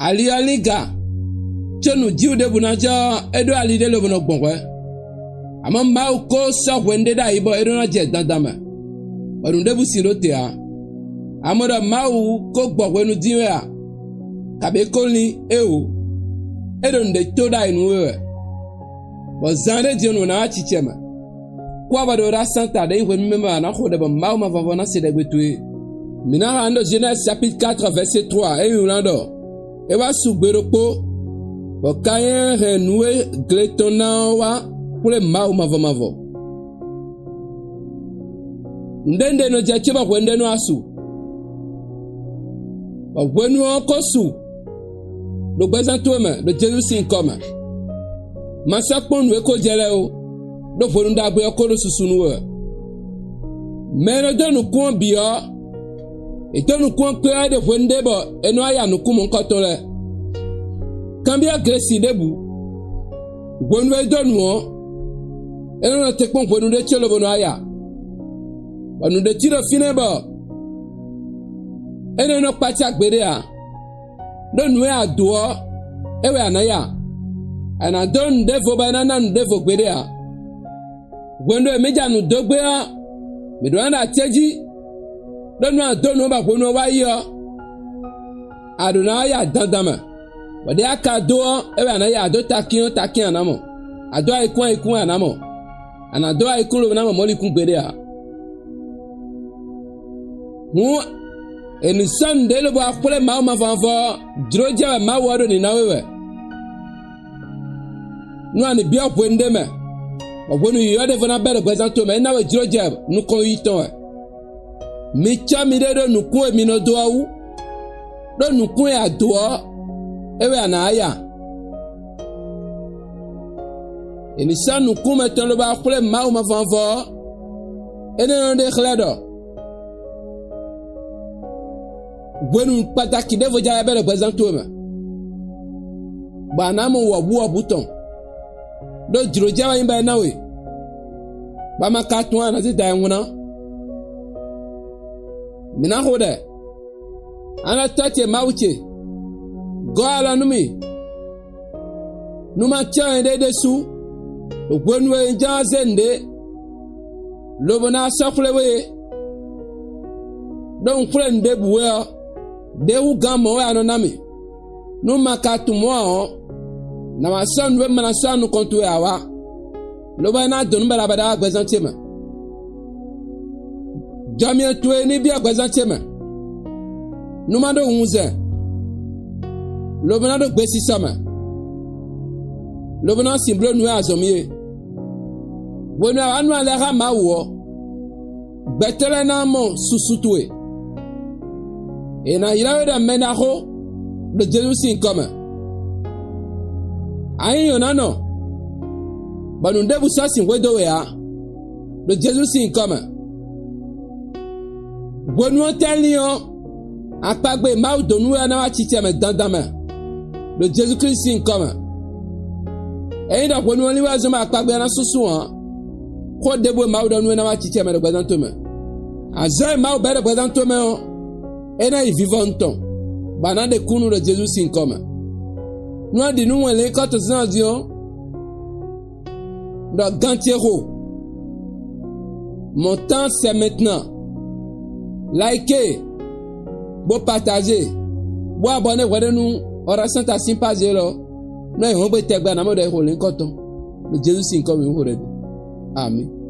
aliga chonu jiu de bunaja edo ali de lobono gbonwe ama mau ko so wende da ibo edo na je dandama odun de bu sirote a amoda mau ko gbogwe nu diwe a kabe kolni ewo edo nde toda inuwe bo zande jenu na achichema kwa bado ra santa de iwe mema na khode ba mau ma vavona se de gbetuwe mina ando Genèse chapitre 4 verset 3 et yulando e va sugbero bo kayen renoué gletona wa pour le mau mavo ndende no jache ba kwende no asu ba gwenu ko su do gbezanto me do Jésus sin comme masa ponu e ko jele o do fonu da gbe ko lo susunu we me no do nu kun bio e do nu kun pe de fende bo eno aya nu kun mon ko to le kambia gresi debu gwenu e do nu o eno na te pon gwenu de chelo bono aya onu de tiro fineba eno no pacha gbere a do nu e ado ewe anaya ana don devo bana na devo gbere a gwenu e meja nu dogbe a me do na teji do nu ado no ba gwenu wa yo aduna aya dandama wade aka do ewe anaya ado takin anamo ado ikun anamo ana do ikun lo na mo likun gbere a mu eni sande lo ba kule ma fanfo droje ma wodo ni nawewe nu ani bi opwende me obonu yo de fona bere gbesanto me na we droje nu ko yiton mi cha mi de do nu ku mi no do awu do nu ku ya do ewe ana aya eni sanu ku me ton lo ba kule ma fanfo ene no de khledo gwenu pataki devo ja bere gbesanto me ba na mo wo buton do droje wa imba nawe ba makatu ana ti da enwuna mina hode ana tache mauche go ala numi numa cha de su do gwenu e ja zende lobona saflewe don friend de buwe de wu gamo ya no nami no makatu mo na masan we mana sanu kontu ya wa lo ba na don bala bada gbezantema jamia tuwe ni bia gbezantema no ma do unze lo bana do gbesi sama lo bana simblo nu azomie wonu anu ala ha ma wo betele na mo susutwe ena irawe da menaho de Jésus sin comme ayi yonano banu ndebu sasi wedo ya de Jésus sin comme gwenu telio apagbe maudonu na wa chiche me dandama de Jésus Christ sin comme eyi da gwenu liwa zoma apagbe na susu han ko debo maudonu na wa chiche me de gbadantome azai mau bere gbadantome ena y vivant bana de kunu de Jésus sin comme nous di nous les quatre nations dans Gantiero mon temps c'est maintenant likez bo partager bo abonner wede nous oration ta sympathie lo no e ho be tegba na mo de ho le nkoto de Jésus sin comme ho re amen.